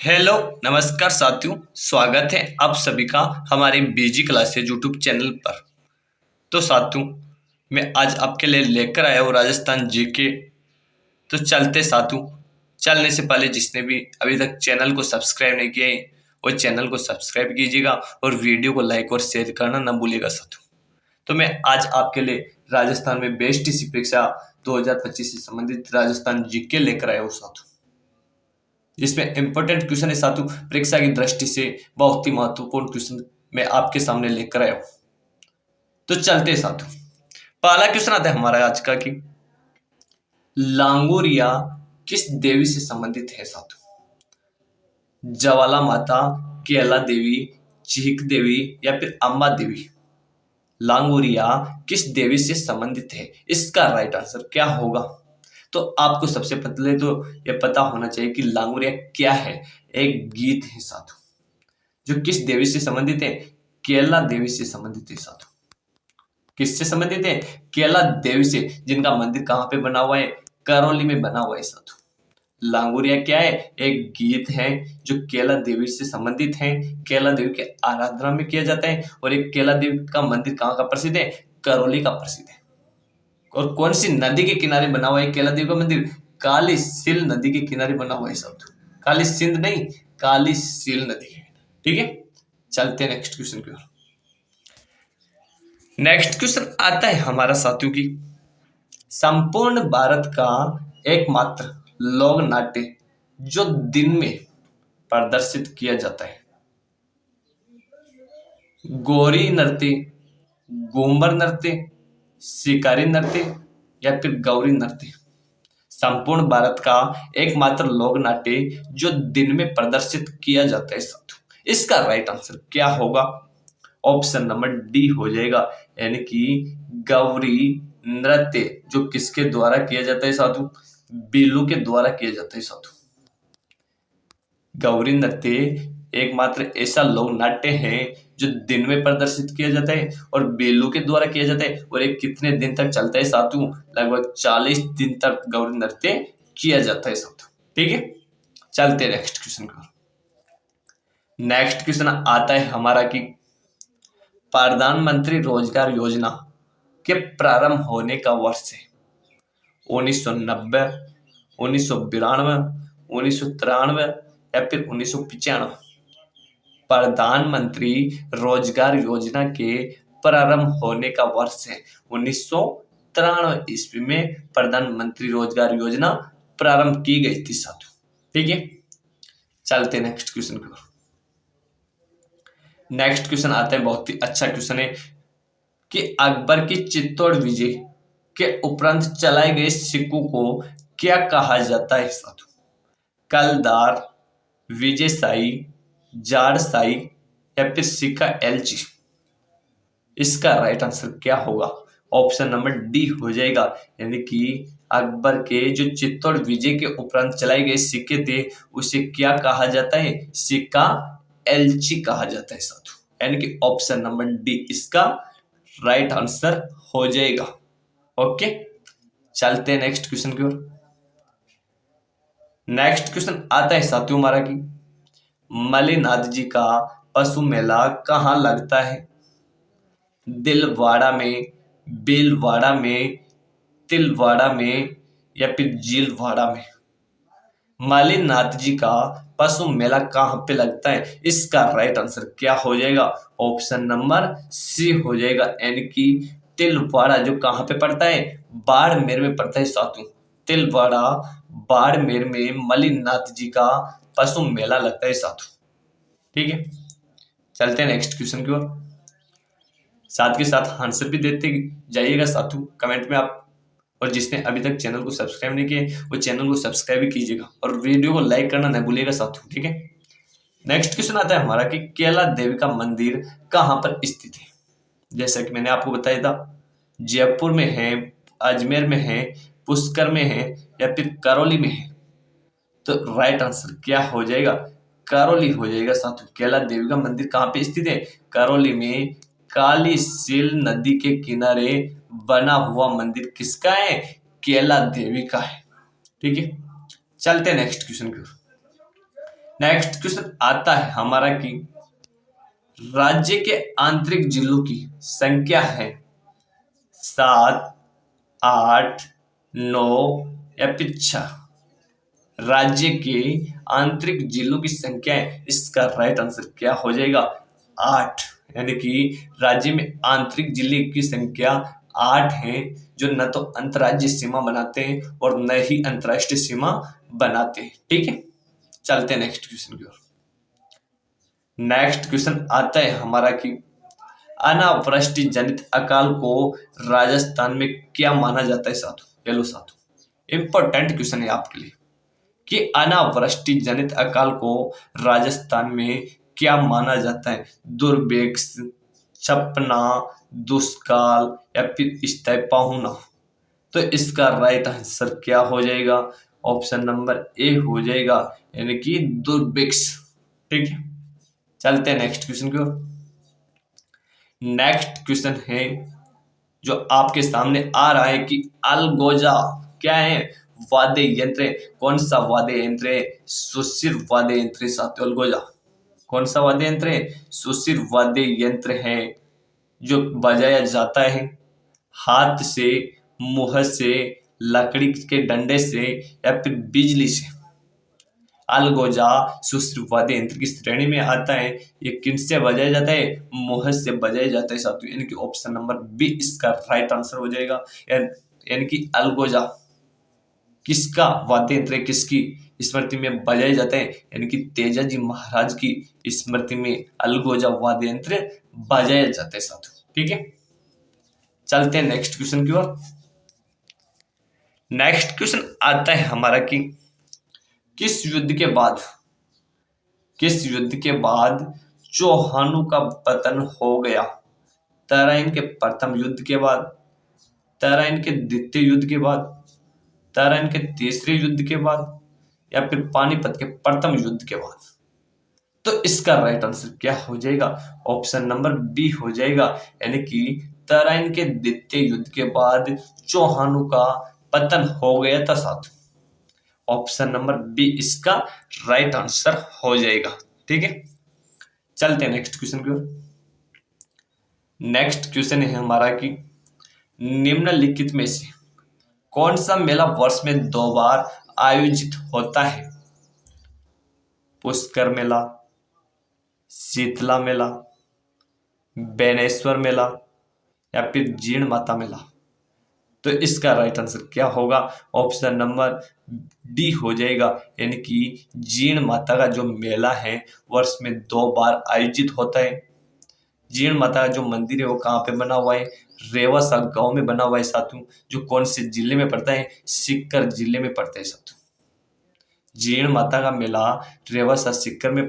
Hello नमस्कार साथियों, स्वागत है आप सभी का हमारे बीजी क्लासेज यूट्यूब चैनल पर। तो साथियों, मैं आज आपके लिए लेकर आया हूँ राजस्थान जीके। तो चलते साथियों, चलने से पहले जिसने भी अभी तक चैनल को सब्सक्राइब नहीं किया है वो चैनल को सब्सक्राइब कीजिएगा और वीडियो को लाइक और शेयर करना ना भूलिएगा साथियों। तो मैं आज आपके लिए राजस्थान में बेस्ट सी परीक्षा 2025 से संबंधित राजस्थान जीके लेकर आया हूँ साथियों, जिसमें इंपॉर्टेंट क्वेश्चन है साथियों। परीक्षा की दृष्टि से बहुत ही महत्वपूर्ण क्वेश्चन मैं आपके सामने लेकर आया हूं। तो चलते हैं साथियों, पहला क्वेश्चन आता है हमारा आज का कि लांगोरिया किस देवी से संबंधित है साथियों? ज्वाला माता, केला देवी, चीख देवी या फिर अम्बा देवी। लांगोरिया किस देवी से संबंधित है, इसका राइट आंसर क्या होगा? तो आपको सबसे पहले तो यह पता होना चाहिए कि लांगोरिया क्या है। एक गीत है साथियों, जो किस देवी से संबंधित है? केला देवी से संबंधित है साथियों। किससे संबंधित है? केला देवी से, जिनका मंदिर कहाँ पे बना हुआ है? करौली में बना हुआ है साथियों। लांगोरिया क्या है? एक गीत है जो केला देवी से संबंधित है। केला देवी के आराधना में किया जाता है और एक केला देवी का मंदिर कहाँ का प्रसिद्ध है? करौली का प्रसिद्ध है। और कौन सी नदी के किनारे बना हुआ है केला देवी का मंदिर? काली सील नदी के किनारे बना हुआ है साथियों। काली सिंध नहीं, काली सील नदी है। ठीक है, चलते हैं नेक्स्ट क्वेश्चन की ओर। नेक्स्ट क्वेश्चन आता है हमारा साथियों की संपूर्ण भारत का एकमात्र लोक नाट्य जो दिन में प्रदर्शित किया जाता है। गौरी नृत्य, घूमर नृत्य, शिकारी नृत्य या फिर गौरी नृत्य। संपूर्ण भारत का एकमात्र लोक नाट्य जो दिन में प्रदर्शित किया जाता है साथियों, इसका राइट आंसर क्या होगा? ऑप्शन नंबर डी हो जाएगा, यानी कि गौरी नृत्य, जो किसके द्वारा किया जाता है साथियों? बीलू के द्वारा किया जाता है साथियों। गौरी नृत्य एकमात्र ऐसा लोक नाट्य है जो दिन में प्रदर्शित किया जाता है और बेलू के द्वारा किया जाता है। और ये कितने दिन तक चलता है साथियों? लगभग 40 दिन तक गौरी नृत्य किया जाता है साथियों। ठीक है, चलते हैं नेक्स्ट क्वेश्चन की ओर। नेक्स्ट क्वेश्चन आता है हमारा कि प्रधानमंत्री रोजगार योजना के प्रारंभ होने का वर्ष है 1990, 1992, 1993 या फिर 1995। प्रधानमंत्री रोजगार योजना के प्रारंभ होने का वर्ष है 1993 ईस्वी में प्रधानमंत्री रोजगार योजना प्रारंभ की गई थी साथियों। ठीक है, चलते नेक्स्ट क्वेश्चन की ओर। नेक्स्ट क्वेश्चन आता है, बहुत ही अच्छा क्वेश्चन है कि अकबर की चित्तौड़ विजय के उपरांत चलाए गए सिक्कों को क्या कहा जाता है साथियों? कलदार, विजयशाही, जाड़शाही या फिर सिक्का एलची। इसका राइट आंसर क्या होगा? ऑप्शन नंबर डी हो जाएगा, यानी कि अकबर के जो चित्तौड़ विजय के उपरांत चलाए गए सिक्के थे उसे क्या कहा जाता है? सिक्का एलची कहा जाता है साथियों, यानी कि ऑप्शन नंबर डी इसका राइट आंसर हो जाएगा। ओके, चलते हैं नेक्स्ट क्वेश्चन की ओर। नेक्स्ट क्वेश्चन आता है साथियों हमारा कि मल्लिनाथ जी का पशु मेला कहाँ लगता है? दिलवाड़ा में, भीलवाड़ा में, तिलवाड़ा में या फिर झीलवाड़ा में। मल्लिनाथ जी का पशु मेला कहाँ पे लगता है? इसका राइट आंसर क्या हो जाएगा? ऑप्शन नंबर सी हो जाएगा, यानी कि तिलवाड़ा, जो कहाँ पे पड़ता है? बाड़मेर में पड़ता है साथियों। तिलवाड़ा बाड़मेर में मल्लिनाथ जी का पशु मेला लगता है साथियों। ठीक है, चलते हैं नेक्स्ट क्वेश्चन की ओर। साथ के साथ आंसर भी देते जाइएगा साथियों कमेंट में आप। और जिसने अभी तक चैनल को सब्सक्राइब नहीं किया वो चैनल को सब्सक्राइब भी कीजिएगा और वीडियो को लाइक करना नहीं भूलिएगा साथियों। ठीक है, नेक्स्ट क्वेश्चन आता है हमारा कि केला देवी का मंदिर कहाँ पर स्थित है? जैसा कि मैंने आपको बताया था, जयपुर में है, अजमेर में है, पुष्कर में है या फिर करौली में है। तो राइट आंसर क्या हो जाएगा? करौली हो जाएगा साथियों। केला देवी का मंदिर कहाँ पे स्थित है? करौली में काली सील नदी के किनारे बना हुआ मंदिर किसका है? केला देवी का है। ठीक है, चलते हैं नेक्स्ट क्वेश्चन की ओर। नेक्स्ट क्वेश्चन आता है हमारा कि राज्य के आंतरिक जिलों की संख्या है 7, 8, 9 या फिर 6। राज्य के आंतरिक जिलों की संख्या है, इसका राइट आंसर क्या हो जाएगा? 8। यानी कि राज्य में आंतरिक जिले की संख्या 8 है, जो न तो अंतर्राज्यीय सीमा बनाते हैं और न ही अंतर्राष्ट्रीय सीमा बनाते हैं। ठीक है, चलते हैं नेक्स्ट क्वेश्चन की ओर। नेक्स्ट क्वेश्चन आता है हमारा कि अनावृष्टि जनित अकाल को राजस्थान में क्या माना जाता है साथियों? हेलो साथियों, इंपॉर्टेंट क्वेश्चन है आपके लिए कि अनावृष्टि जनित अकाल को राजस्थान में क्या माना जाता है? दुर्भिक्ष, छपना, दुष्काल या फिर स्थायी पाहुना। तो इसका राइट आंसर क्या हो जाएगा? ऑप्शन नंबर ए हो जाएगा, यानी कि दुर्भिक्ष। ठीक है, चलते हैं नेक्स्ट क्वेश्चन की ओर। नेक्स्ट क्वेश्चन है जो आपके सामने आ रहा है कि अलगोजा क्या है? वाद्य यंत्र है। कौन सा वाद्य यंत्र है? सुशिर वाद्य यंत्र साथियों। अलगोजा कौन सा वाद्य यंत्र है? सुशिर वाद्य यंत्र है, जो बजाया जाता है हाथ से, मुंह से, लकड़ी के डंडे से या फिर बिजली से। अलगोजा सुशिर वाद्य यंत्र की श्रेणी में आता है। ये किनसे बजाया जाता है? मुंह से बजाया जाता है साथियों। यानी कि ऑप्शन नंबर बी इसका राइट आंसर हो जाएगा। यानी कि अलगोजा किसका वाद्य यंत्र है? किसकी स्मृति में बजाया जाता है? यानी कि तेजाजी महाराज की स्मृति में अलगोजा वाद्य यंत्र बजाया जाता है साथियों। ठीक है, चलते हैं नेक्स्ट क्वेश्चन की ओर। नेक्स्ट क्वेश्चन आता है हमारा कि किस युद्ध के बाद चौहानों का पतन हो गया? तराइन के प्रथम युद्ध के बाद, तराइन के द्वितीय युद्ध के बाद, तराइन के तीसरे युद्ध के बाद या फिर पानीपत के प्रथम युद्ध के बाद। तो इसका राइट आंसर क्या हो जाएगा? ऑप्शन नंबर बी हो जाएगा, यानी कि तराइन के द्वितीय युद्ध के बाद चौहानों का पतन हो गया था साथियों। ऑप्शन नंबर बी इसका राइट आंसर हो जाएगा। ठीक है, चलते हैं नेक्स्ट क्वेश्चन की ओर। नेक्स्ट क्वेश्चन है हमारा कि निम्नलिखित में से कौन सा मेला वर्ष में 2 बार आयोजित होता है? पुष्कर मेला, शीतला मेला, बेनेश्वर मेला या फिर जीण माता मेला। तो इसका राइट आंसर क्या होगा? ऑप्शन नंबर डी हो जाएगा, यानी कि जीण माता का जो मेला है वर्ष में 2 बार आयोजित होता है। जीण माता का जो मंदिर है वो कहाँ पे बना हुआ है? रेवासा गांव में बना हुआ है साथियों, जो कौन से जिले में पड़ता है? सीकर जिले में पड़ता है साथियों। जीण माता का मेला रेवासा सीकर में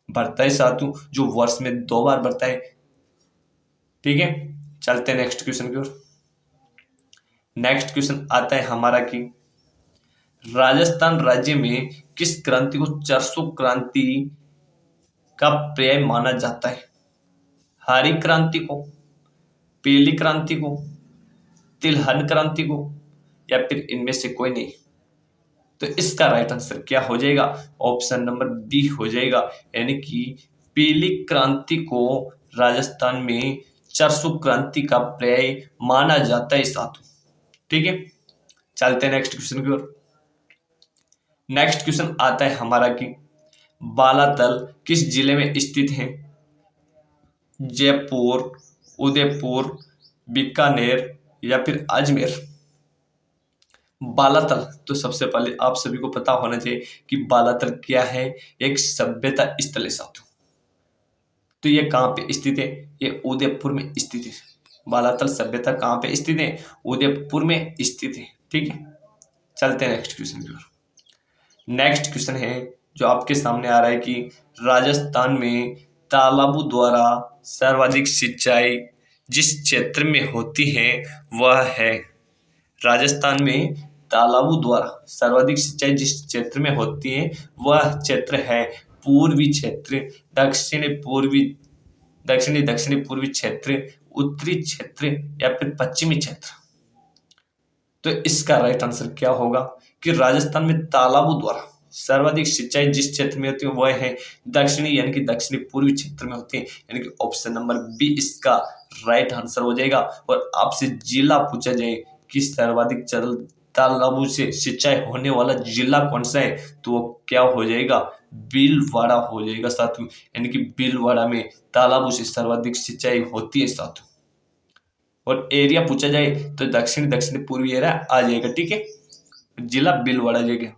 बढ़ता है साथियों, जो वर्ष में 2 बार बढ़ता है। ठीक है, चलते हैं नेक्स्ट क्वेश्चन की ओर। नेक्स्ट क्वेश्चन आता है हमारा कि राजस्थान राज्य में किस क्रांति को चरसू क्रांति का पर्याय माना जाता है? हरी क्रांति को, पीली क्रांति को, तिलहन क्रांति को या फिर इनमें से कोई नहीं। तो इसका राइट आंसर क्या हो जाएगा? ऑप्शन नंबर बी हो जाएगा, यानी कि पीली क्रांति को राजस्थान में चरसू क्रांति का पर्याय माना जाता है साथियों। ठीक है, चलते हैं नेक्स्ट क्वेश्चन की ओर। नेक्स्ट क्वेश्चन आता है हमारा कि बालातल किस जिले में स्थित है? जयपुर, उदयपुर, बीकानेर या फिर अजमेर। बालातल तो सबसे पहले आप सभी को पता होना चाहिए कि बालातल क्या है? एक सभ्यता स्थल है साथियों। तो ये कहाँ पे स्थित है? ये उदयपुर में स्थित है। बालातल सभ्यता कहाँ पे स्थित है? उदयपुर में स्थित है। ठीक है, चलते हैं नेक्स्ट क्वेश्चन की ओर। नेक्स्ट क्वेश्चन है जो आपके सामने आ रहा है कि राजस्थान में तालाबों द्वारा सर्वाधिक सिंचाई जिस क्षेत्र में होती है वह है। राजस्थान में तालाबों द्वारा सर्वाधिक सिंचाई जिस क्षेत्र में होती है वह क्षेत्र है पूर्वी क्षेत्र, दक्षिणी पूर्वी क्षेत्र, उत्तरी क्षेत्र या फिर पश्चिमी क्षेत्र। तो इसका राइट आंसर क्या होगा कि राजस्थान में तालाबों द्वारा सर्वाधिक सिंचाई जिस क्षेत्र में होती है वह है दक्षिणी यानी कि दक्षिणी पूर्वी क्षेत्र में होती है, यानी कि ऑप्शन नंबर बी इसका राइट आंसर हो जाएगा। और आपसे जिला पूछा जाए कि सर्वाधिक तालाबों से सिंचाई होने वाला जिला कौन सा है, तो वो क्या हो जाएगा, भीलवाड़ा हो जाएगा साथियों, यानी कि भीलवाड़ा में तालाबों से सर्वाधिक सिंचाई होती है साथियों। और एरिया पूछा जाए तो दक्षिण पूर्वी एरिया आ जाएगा, ठीक है, जिला भीलवाड़ा जाएगा।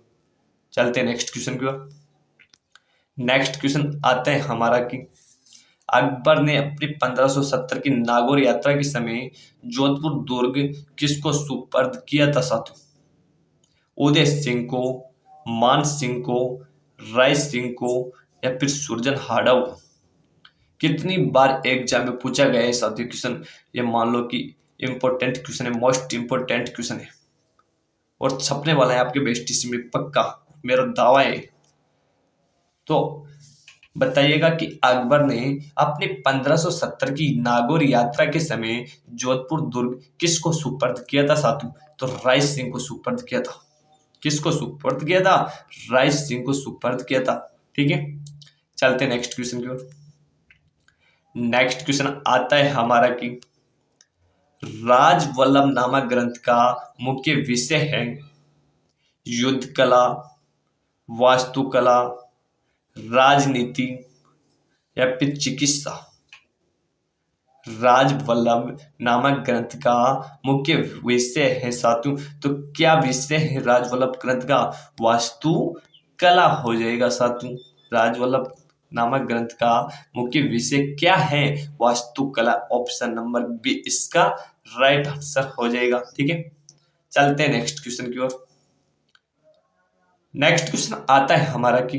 चलते हैं नेक्स्ट क्वेश्चन की ओर। नेक्स्ट क्वेश्चन आता है हमारा कि अकबर ने अपनी 1570 की नागौर यात्रा के समय जोधपुर दुर्ग किसको सुपर्द किया था साथियों? उदय सिंह को, मान सिंह को, राय सिंह को, या फिर सुरजन हाड़ा को? कितनी बार एग्जाम में पूछा गया है साथियों क्वेश्चन, ये मान लो कि इंपॉर्टेंट क्वेश्चन है, मोस्ट इंपॉर्टेंट क्वेश्चन है और छपने वाला है आपके बेस्टिस में, पक्का मेरा दावा है। तो बताइएगा कि अकबर ने अपनी 1570 की नागौर यात्रा के समय जोधपुर दुर्ग किसको सुपर्द किया था साथियों? तो राय सिंह को सुपर्द किया था। किसको सुपर्द किया था? राय सिंह को सुपर्द किया था, ठीक है। चलते नेक्स्ट क्वेश्चन की ओर। नेक्स्ट क्वेश्चन आता है हमारा कि राजवल्लभ नामक ग्रंथ का मुख्य विषय है युद्ध कला, वास्तुकला, राजनीति, या फिर चिकित्सा? राजवल्लभ नामक ग्रंथ का मुख्य विषय है साथियों, तो क्या विषय है राजवल्लभ ग्रंथ का? वास्तु कला हो जाएगा साथियों। राजवल्लभ नामक ग्रंथ का मुख्य विषय क्या है? वास्तुकला। ऑप्शन नंबर बी इसका राइट आंसर हो जाएगा, ठीक है। चलते हैं नेक्स्ट क्वेश्चन की ओर। नेक्स्ट क्वेश्चन आता है हमारा कि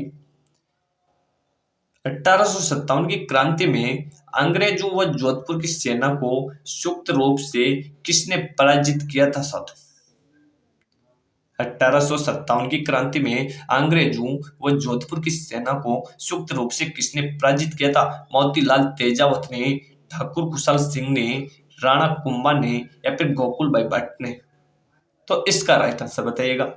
1857 की क्रांति में अंग्रेजों व जोधपुर की सेना को संयुक्त रूप से किसने पराजित किया था साथियों? 1857 की क्रांति में अंग्रेजों व जोधपुर की सेना को संयुक्त रूप से किसने पराजित किया था? मोतीलाल तेजावत ने, ठाकुर कुशल सिंह ने, राणा कुंभा ने, या फिर गोकुल भाई भट्ट ने? तो इसका राइट आंसर बताइएगा।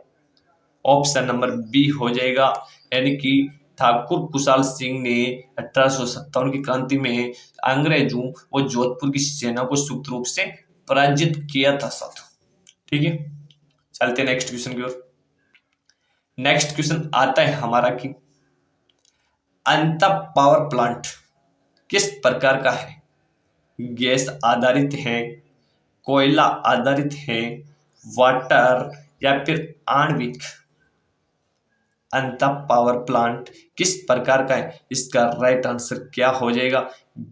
ऑप्शन नंबर बी हो जाएगा, यानी कि ठाकुर कुशल सिंह ने 1857 की क्रांति में अंग्रेजों व जोधपुर की सेना को संयुक्त रूप से पराजित किया था साथियों, ठीक है। चलते नेक्स्ट क्वेश्चन की ओर। नेक्स्ट क्वेश्चन आता है हमारा कि अंतः पावर प्लांट किस प्रकार का है? गैस आधारित है, कोयला आधारित है, वाटर, या फिर आणविक? अंतः पावर प्लांट किस प्रकार का है? इसका राइट आंसर क्या हो जाएगा?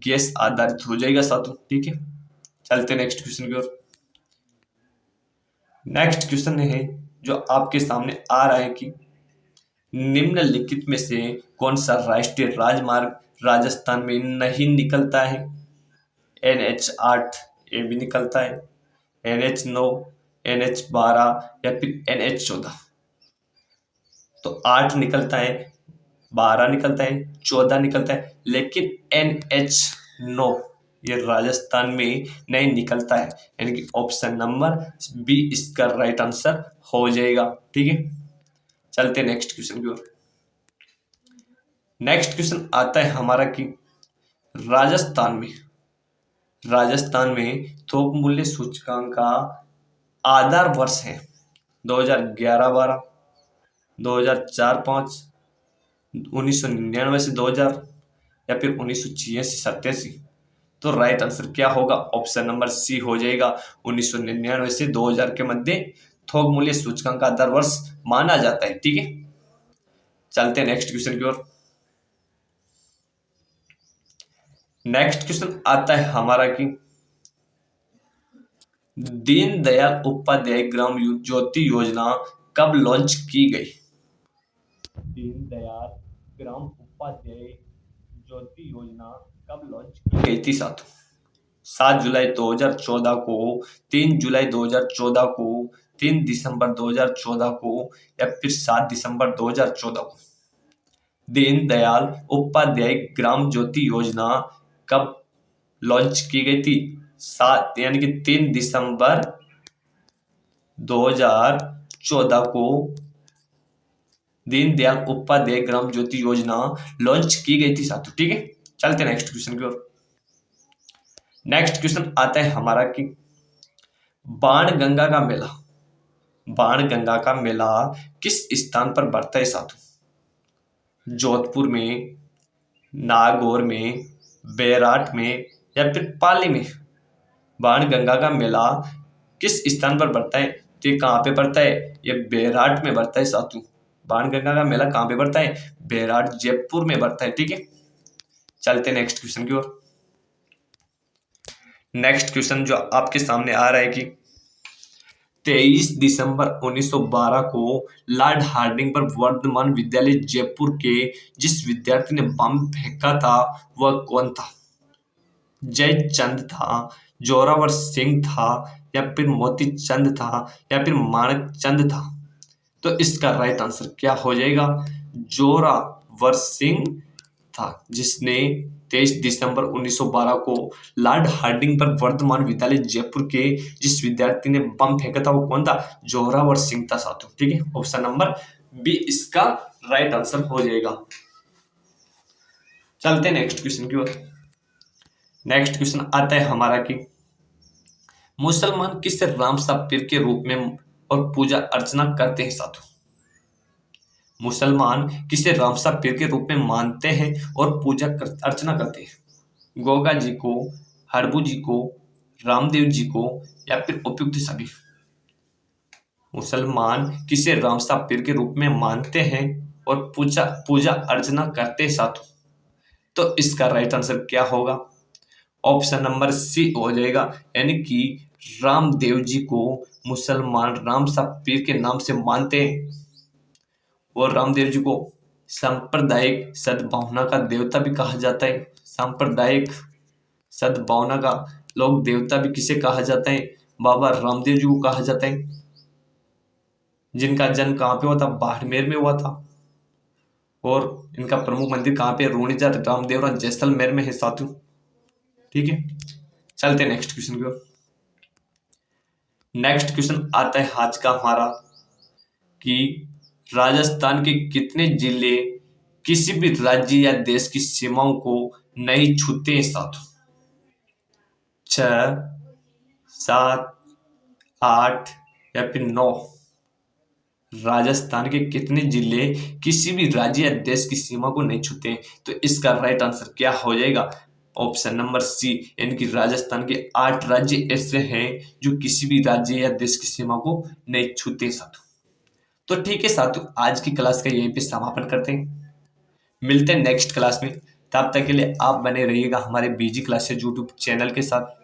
गैस आधारित हो जाएगा साथियों, ठीक है। चलते नेक्स्ट क्वेश्चन की ओर। नेक्स्ट क्वेश्चन है जो आपके सामने आ रहा है कि निम्नलिखित में से कौन सा राष्ट्रीय राजमार्ग राजस्थान में नहीं निकलता है? NH8 ये भी निकलता है, NH9, NH12, या फिर NH14? तो 8 निकलता है, 12 निकलता है, 14 निकलता है, लेकिन NH9 ये राजस्थान में नहीं निकलता है, यानी कि ऑप्शन नंबर बी इसका राइट आंसर हो जाएगा, ठीक है। चलते नेक्स्ट क्वेश्चन की ओर। नेक्स्ट क्वेश्चन आता है हमारा कि राजस्थान में थोक मूल्य सूचकांक का आधार वर्ष है 2011-12, 2004-05, 1999 से 2000, या फिर 1986-87? तो राइट आंसर क्या होगा? ऑप्शन नंबर सी हो जाएगा, 1999 से 2000 के मध्य थोक मूल्य सूचकांक का आधार वर्ष माना जाता है, ठीक है। चलते हैं नेक्स्ट क्वेश्चन की ओर। नेक्स्ट क्वेश्चन आता है हमारा कि दीनदयाल उपाध्याय ग्राम ज्योति योजना कब लॉन्च की गई? दीनदयाल ग्राम उपाध्याय ज्योति योजना कब लॉन्च की गई थी साथियों? 7 जुलाई 2014 को, 3 जुलाई 2014 को, 3 दिसंबर 2014 को, या फिर 7 दिसंबर 2014 को? दीनदयाल उपाध्याय ग्राम ज्योति योजना कब लॉन्च की गई थी? 7 यानी कि 3 दिसंबर 2014 को दीनदयाल उपाध्याय ग्राम ज्योति योजना लॉन्च की गई थी साथियों। ठीक है, चलते नेक्स्ट क्वेश्चन की ओर। नेक्स्ट क्वेश्चन आता है हमारा कि बाणगंगा का मेला, बाणगंगा का मेला किस स्थान पर बढ़ता है साथियों? जोधपुर में, नागौर में, बैराट में या फिर पाली में? बाणगंगा का मेला किस स्थान पर बढ़ता है? तो ये कहाँ पे बढ़ता है? ये बैराट में बढ़ता है साथियों। बाणगंगा का मेला कहाँ पे बढ़ता है? बैराट, जयपुर में बढ़ता है। ठीक है, चलते नेक्स्ट क्वेश्चन की ओर। नेक्स्ट क्वेश्चन जो आपके सामने आ रहा है कि 23 दिसंबर 1912 को लॉर्ड हार्डिंग पर वर्धमान विद्यालय जयपुर के जिस विद्यार्थी ने बम फेंका था वह कौन था? जयचंद था, जोरावर सिंह था या फिर मोती चंद था या फिर माणक चंद था? तो इसका राइट आंसर क्या हो जाएगा? जोरावर सिंह था, जिसने 23 दिसंबर 1912 को लॉर्ड हार्डिंग पर वर्धमान विद्यालय जयपुर के जिस विद्यार्थी ने बम फेंका था वो कौन था? जोरावर सिंह था साथियों। ठीक है, ऑप्शन नंबर बी इसका राइट आंसर हो जाएगा। चलते नेक्स्ट क्वेश्चन की ओर। नेक्स्ट क्वेश्चन आता है हमारा कि मुसलमान किस राम सा पीर के रूप में और पूजा अर्चना करते हैं साथियों? मुसलमान किसे राम सा पीर के रूप में मानते हैं और पूजा अर्चना करते हैं? गोगा जी को, हरबू जी को, रामदेव जी को या फिर उपयुक्त सभी? मुसलमान किसे राम सा पीर के रूप में मानते हैं और पूजा अर्चना करते हैं साथियों? तो इसका राइट आंसर क्या होगा? ऑप्शन नंबर सी हो जाएगा, यानी कि रामदेव जी को मुसलमान राम सा पीर के नाम से मानते हैं और रामदेव जी को सांप्रदायिक सद्भावना का देवता भी कहा जाता है। सांप्रदायिक सद्भावना का लोक देवता भी किसे कहा जाता है? बाबा रामदेव जी को कहा जाता है, जिनका जन्म कहाँ पे हुआ था? बाड़मेर में हुआ था। और इनका प्रमुख मंदिर कहाँ पे? रूणीजा रामदेवरा जैसलमेर में है साथियों। ठीक है, चलते नेक्स्ट क्वेश्चन की ओर। नेक्स्ट क्वेश्चन आता है आज का हमारा कि राजस्थान के कितने जिले किसी भी राज्य या देश की सीमाओं को नहीं छूते हैं साथियों? 6, 7, 8 या फिर 9? राजस्थान के कितने जिले किसी भी राज्य या देश की सीमा को नहीं छूते हैं? तो इसका राइट आंसर क्या हो जाएगा? ऑप्शन नंबर सी, यानी कि राजस्थान के 8 राज्य ऐसे हैं जो किसी भी राज्य या देश की सीमा को नहीं छूते साथियों। तो ठीक है साथियों, आज की क्लास का यहीं पे समापन करते हैं। मिलते हैं नेक्स्ट क्लास में। तब तक के लिए आप बने रहिएगा हमारे बीजी क्लासेस यूट्यूब चैनल के साथ।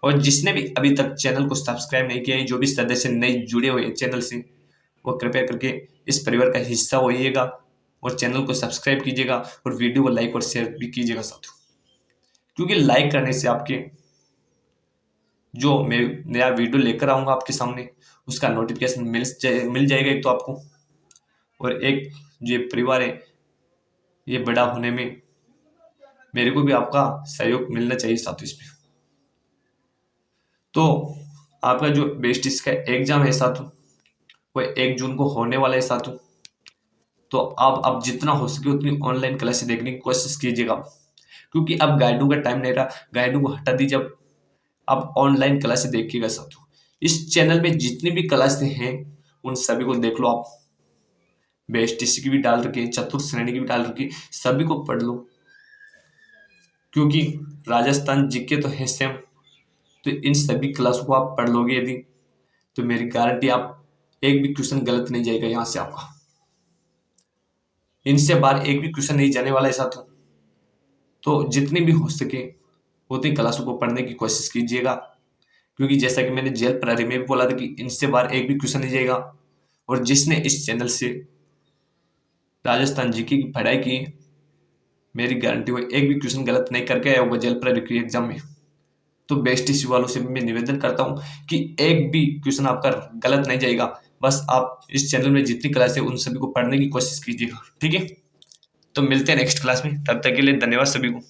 और जिसने भी अभी तक चैनल को सब्सक्राइब नहीं किया है, जो भी सदस्य नए जुड़े हुए हैं चैनल से, वो कृपया करके इस परिवार का हिस्सा होइएगा और चैनल को सब्सक्राइब कीजिएगा और वीडियो को लाइक और शेयर भी कीजिएगा साथियों। क्योंकि लाइक करने से आपके जो मैं नया वीडियो लेकर आऊँगा आपके सामने, उसका नोटिफिकेशन मिल जाएगा एक तो आपको, और एक जो परिवार है ये बड़ा होने में मेरे को भी आपका सहयोग मिलना चाहिए साथियों इसमें। तो आपका जो बेस्ट इसका एग्जाम है साथियों वो 1 जून को होने वाला है साथियों। तो आप अब जितना हो सके उतनी ऑनलाइन क्लासेस देखने की कोशिश कीजिएगा, क्योंकि अब गाइडों का टाइम नहीं रहा। गाइडों को हटा दीजिए, अब ऑनलाइन क्लासेस देखिएगा साथियों। इस चैनल में जितनी भी क्लासें हैं उन सभी को देख लो आप। बेस्ट की भी डाल रखी है, चतुर्थ श्रेणी की भी डाल रखी है, सभी को पढ़ लो, क्योंकि राजस्थान जीके तो है सेम। तो इन सभी क्लासों को आप पढ़ लोगे यदि, तो मेरी गारंटी आप एक भी क्वेश्चन गलत नहीं जाएगा यहाँ से आपका। इनसे बाहर एक भी क्वेश्चन नहीं जाने वाला है साथियों। तो जितनी भी हो सके उतनी क्लासों को पढ़ने की कोशिश कीजिएगा, क्योंकि जैसा कि मैंने जेल प्रहरी में भी बोला था कि इनसे बाहर एक भी क्वेश्चन नहीं जाएगा। और जिसने इस चैनल से राजस्थान जीके की पढ़ाई की, मेरी गारंटी वो एक भी क्वेश्चन गलत नहीं करके आया होगा जेल प्रहरी की एग्जाम में। तो बेस्ट इसी वालों से मैं निवेदन करता हूँ कि एक भी क्वेश्चन आपका गलत नहीं जाएगा। बस आप इस चैनल में जितनी क्लास है उन सभी को पढ़ने की कोशिश कीजिएगा। ठीक है, तो मिलते हैं नेक्स्ट क्लास में। तब तक के लिए धन्यवाद सभी को।